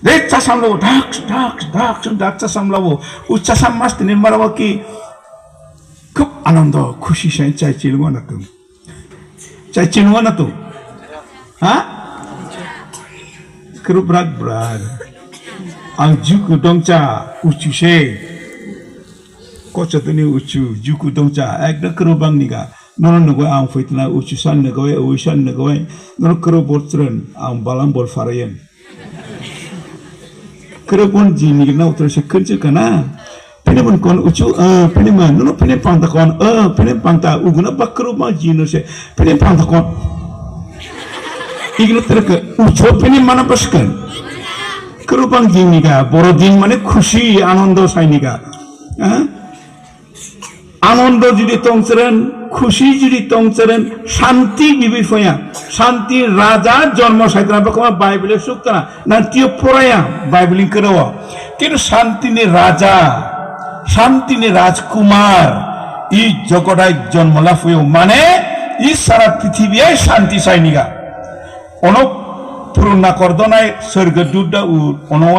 রেচ্ছা সামলাবো ঢাক ঢাক ঢাক ঢাকচা সামলাবো উচ্চা সাম্মাস তিনি মারাবো কি খুব আনন্দ খুশি সাই চাইছিল না তো চাইছিল না তো হ্যাঁ kerubrak berar ang juku dongca ucu se koca tuni ucu juku dongca ekda kerubang niga nono nogo ang fitna ucu san negoy uisan negoy nono kerubotren ang balang bol farayen kerubon jini na utra se kerja kana pene pun kon ucu pene man nono pene pangta kon pene pangta uguna bak kerubang jino se pene pangta kon 이거 terke ucapin mana paskan kerupang jiniga borodin mane খুশি আনন্দ সাইনিga আনন্দ যদি তংচরেন খুশি যদি তংচরেন শান্তি বিবিফয়া শান্তি রাজা জন্ম সাইতনা বকমা বাইবেলে সুক্তনা নাতিও পড়ায়া বাইবেলিং করো কিন্তু শান্তিনে রাজা শান্তিনে রাজকুমার এই জগৎায় জন্ম লাভ হয়েও মানে এই সারা পৃথিবীয়ে শান্তি সাইনিga ono purna kordonai serga duda u ono